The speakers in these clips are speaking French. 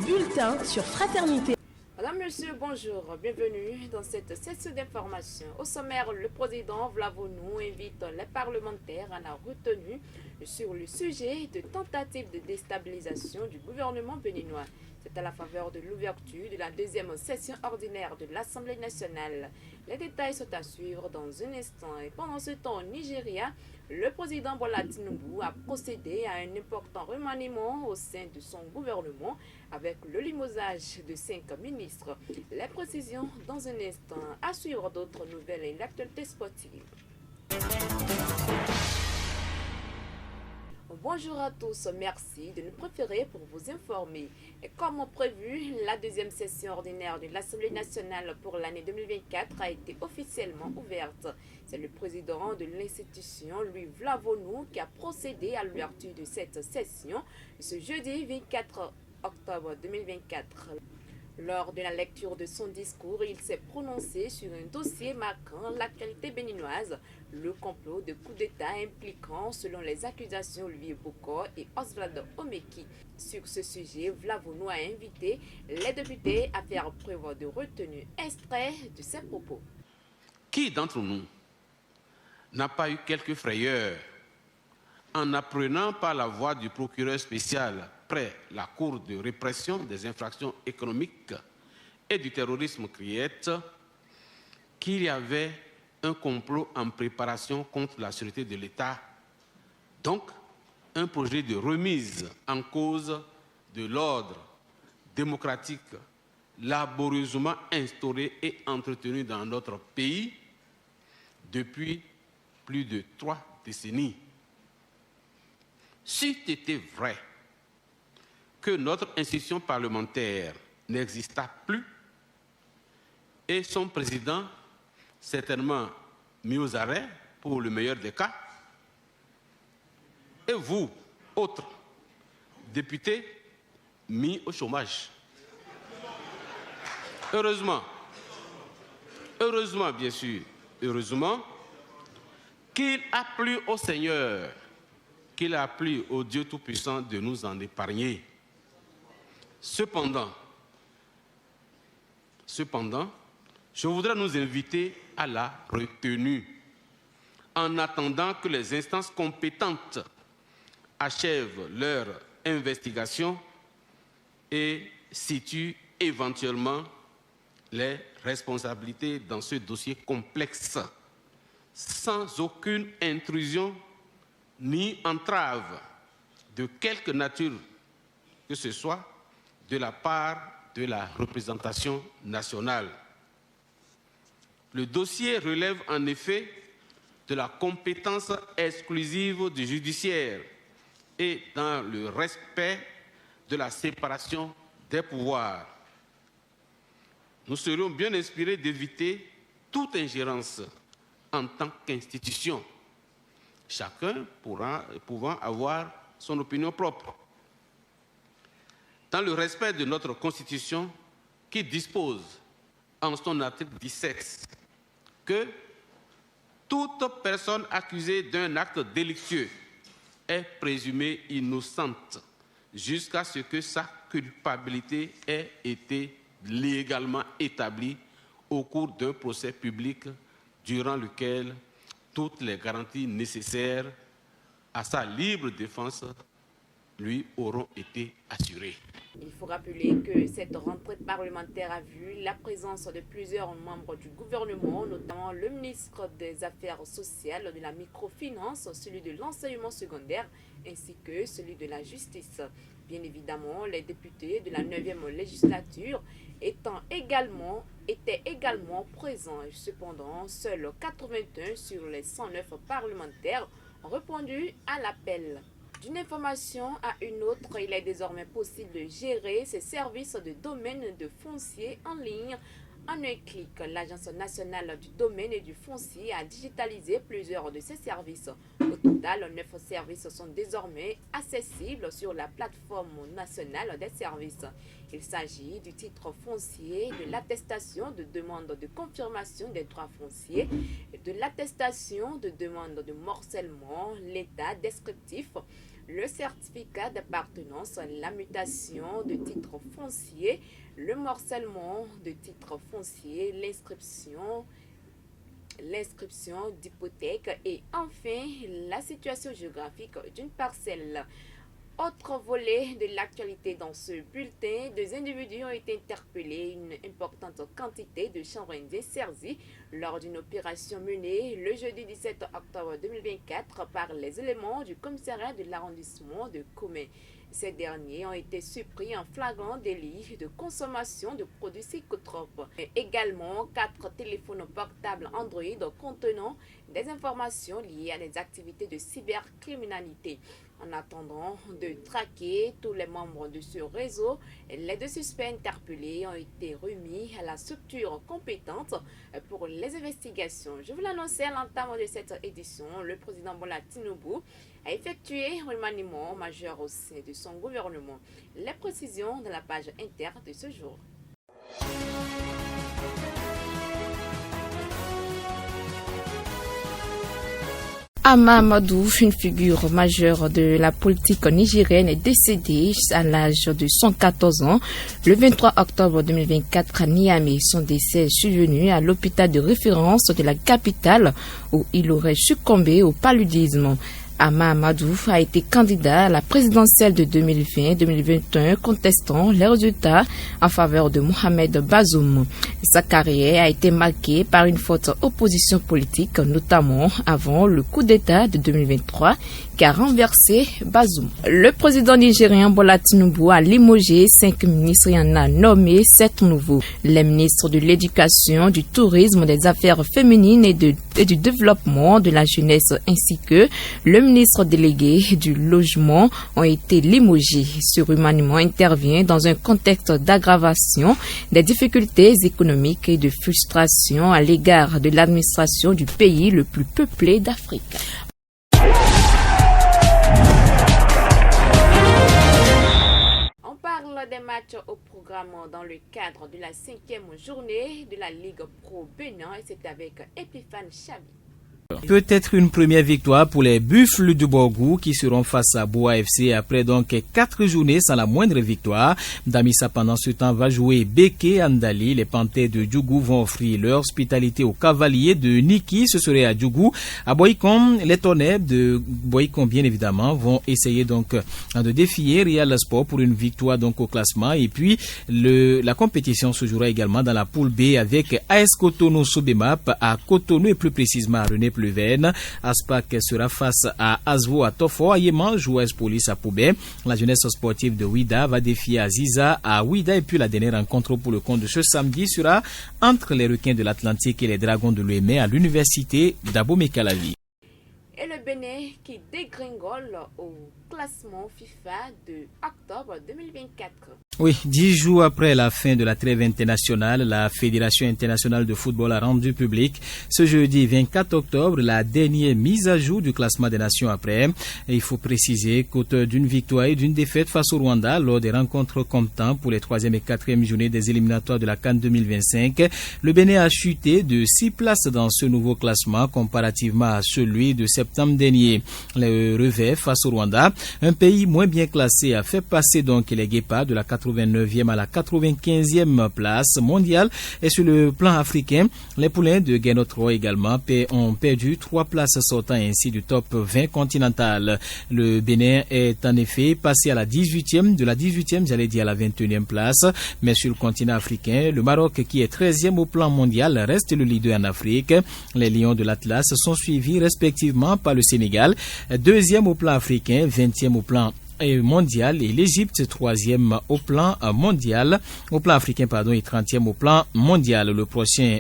bulletin sur Fraternité. Madame, Monsieur, bonjour. Bienvenue dans cette session d'information. Au sommaire, le président Vlavonou invite les parlementaires à la retenue sur le sujet de tentative de déstabilisation du gouvernement béninois. C'est à la faveur de l'ouverture de la deuxième session ordinaire de l'Assemblée nationale. Les détails sont à suivre dans un instant. Et pendant ce temps, au Nigeria, le président Bola Tinubu a procédé à un important remaniement au sein de son gouvernement avec le limogeage de 5 ministres. Les précisions dans un instant. À suivre d'autres nouvelles et l'actualité sportive. Bonjour à tous, merci de nous préférer pour vous informer. Et comme prévu, la deuxième session ordinaire de l'Assemblée nationale pour l'année 2024 a été officiellement ouverte. C'est le président de l'institution, Louis Vlavonou, qui a procédé à l'ouverture de cette session ce jeudi 24 octobre 2024. Lors de la lecture de son discours, il s'est prononcé sur un dossier marquant l'actualité béninoise, le complot de coup d'État impliquant, selon les accusations, Olivier Bokor et Osvaldo Omeki. Sur ce sujet, Vlavonou a invité les députés à faire preuve de retenue. Extrait de ses propos. Qui d'entre nous n'a pas eu quelques frayeurs en apprenant par la voix du procureur spécial près la Cour de répression des infractions économiques et du terrorisme CRIET qu'il y avait un complot en préparation contre la sûreté de l'État, donc un projet de remise en cause de l'ordre démocratique laborieusement instauré et entretenu dans notre pays depuis plus de 3 décennies. S'il était vrai que notre institution parlementaire n'exista plus et son président certainement mis aux arrêts pour le meilleur des cas, et vous, autres députés, mis au chômage. Heureusement, bien sûr, heureusement, qu'il a plu au Seigneur, qu'il a plu au Dieu Tout-Puissant de nous en épargner. Cependant, je voudrais nous inviter à la retenue, en attendant que les instances compétentes achèvent leur investigation et situent éventuellement les responsabilités dans ce dossier complexe, sans aucune intrusion ni entrave de quelque nature que ce soit de la part de la représentation nationale. Le dossier relève en effet de la compétence exclusive du judiciaire et dans le respect de la séparation des pouvoirs. Nous serions bien inspirés d'éviter toute ingérence en tant qu'institution, chacun pouvant avoir son opinion propre. Dans le respect de notre Constitution qui dispose en son article 17 que toute personne accusée d'un acte délictueux est présumée innocente jusqu'à ce que sa culpabilité ait été légalement établie au cours d'un procès public durant lequel toutes les garanties nécessaires à sa libre défense lui auront été assurées. Il faut rappeler que cette rentrée parlementaire a vu la présence de plusieurs membres du gouvernement, notamment le ministre des Affaires sociales, de la microfinance, celui de l'enseignement secondaire, ainsi que celui de la justice. Bien évidemment, les députés de la 9e législature étaient également présents. Cependant, seuls 81 sur les 109 parlementaires ont répondu à l'appel. D'une information à une autre, il est désormais possible de gérer ses services de domaine de foncier en ligne. En un clic, l'Agence nationale du domaine et du foncier a digitalisé plusieurs de ses services. Au total, 9 services sont désormais accessibles sur la plateforme nationale des services. Il s'agit du titre foncier, de l'attestation de demande de confirmation des droits fonciers, de l'attestation de demande de morcellement, l'état descriptif, le certificat d'appartenance, la mutation de titre foncier, le morcellement de titre foncier, l'inscription d'hypothèque et enfin la situation géographique d'une parcelle. Autre volet de l'actualité dans ce bulletin, 2 individus ont été interpellés, une importante quantité de chanvre indien saisie lors d'une opération menée le jeudi 17 octobre 2024 par les éléments du commissariat de l'arrondissement de Komé. Ces derniers ont été surpris en flagrant délit de consommation de produits psychotropes. Et également 4 téléphones portables Android contenant des informations liées à des activités de cybercriminalité. En attendant de traquer tous les membres de ce réseau, les 2 suspects interpellés ont été remis à la structure compétente pour les investigations. Je vous l'annonçais à l'entame de cette édition, le président Bola Tinubu a effectué un remaniement majeur au sein de son gouvernement. Les précisions de la page interne de ce jour. Ama Amadou, une figure majeure de la politique nigérienne, est décédé à l'âge de 114 ans le 23 octobre 2024 à Niamey. Son décès est survenu à l'hôpital de référence de la capitale où il aurait succombé au paludisme. Ama Amadou a été candidat à la présidentielle de 2020-2021 contestant les résultats en faveur de Mohamed Bazoum. Sa carrière a été marquée par une forte opposition politique, notamment avant le coup d'État de 2023 qui a renversé Bazoum. Le président nigérien Bola Tinubu a limogé 5 ministres et en a nommé 7 nouveaux. Les ministres de l'Éducation, du Tourisme, des Affaires féminines et du Développement de la jeunesse ainsi que le ministre délégué du Logement ont été limogés. Ce remaniement intervient dans un contexte d'aggravation des difficultés économiques et de frustration à l'égard de l'administration du pays le plus peuplé d'Afrique. On parle des matchs au programme dans le cadre de la 5e journée de la Ligue Pro Bénin et c'est avec Epiphane Chabi. Peut-être une première victoire pour les Buffles du Borgou qui seront face à Boa FC après donc 4 journées sans la moindre victoire. Damissa pendant ce temps va jouer Beke Andali. Les Panthères de Djougou vont offrir leur hospitalité aux Cavaliers de Niki. Ce serait à Djougou. À Boycom, les Tonnerres de Boycom bien évidemment vont essayer donc de défier Real Sport pour une victoire donc au classement. Et puis la compétition se jouera également dans la poule B avec AS Cotonou Sobemap à Cotonou et plus précisément à René Pleven. Aspac sera face à Asvo à Tofo, Ayéman joue AS Police à Poubé. La jeunesse sportive de Ouida va défier Aziza à Ouida et puis la dernière rencontre pour le compte de ce samedi sera entre les Requins de l'Atlantique et les Dragons de l'Ouémé à l'université d'Abomey-Calavi. Et le Bénin qui dégringole au classement FIFA de octobre 2024. Oui, 10 jours après la fin de la trêve internationale, la Fédération internationale de football a rendu public ce jeudi 24 octobre la dernière mise à jour du classement des nations après. Et il faut préciser qu'auteur d'une victoire et d'une défaite face au Rwanda lors des rencontres comptant pour les 3e et 4e journées des éliminatoires de la CAN 2025, le Bénin a chuté de 6 places dans ce nouveau classement comparativement à celui de septembre dernier. Le revers face au Rwanda, un pays moins bien classé, a fait passer donc les Guépards de la 89e à la 95e place mondiale. Et sur le plan africain, les Poulains de Guinée-Troy également ont perdu 3 places sortant ainsi du top 20 continental. Le Bénin est en effet passé à la 18e, de la 18e, j'allais dire à la 21e place. Mais sur le continent africain, le Maroc qui est 13e au plan mondial reste le leader en Afrique. Les Lions de l'Atlas sont suivis respectivement par le Sénégal, 2e au plan africain, 20e au plan mondial et l'Égypte 3e au plan mondial, au plan africain pardon et 30e au plan mondial.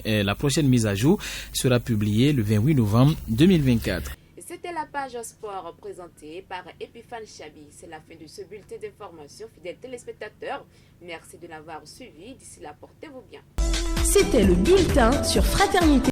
La prochaine mise à jour sera publiée le 28 novembre 2024. C'était la page sport présentée par Epiphane Chabi. C'est la fin de ce bulletin d'information. Fidèles téléspectateurs, merci de l'avoir suivi. D'ici là, portez-vous bien. C'était le bulletin sur Fraternité.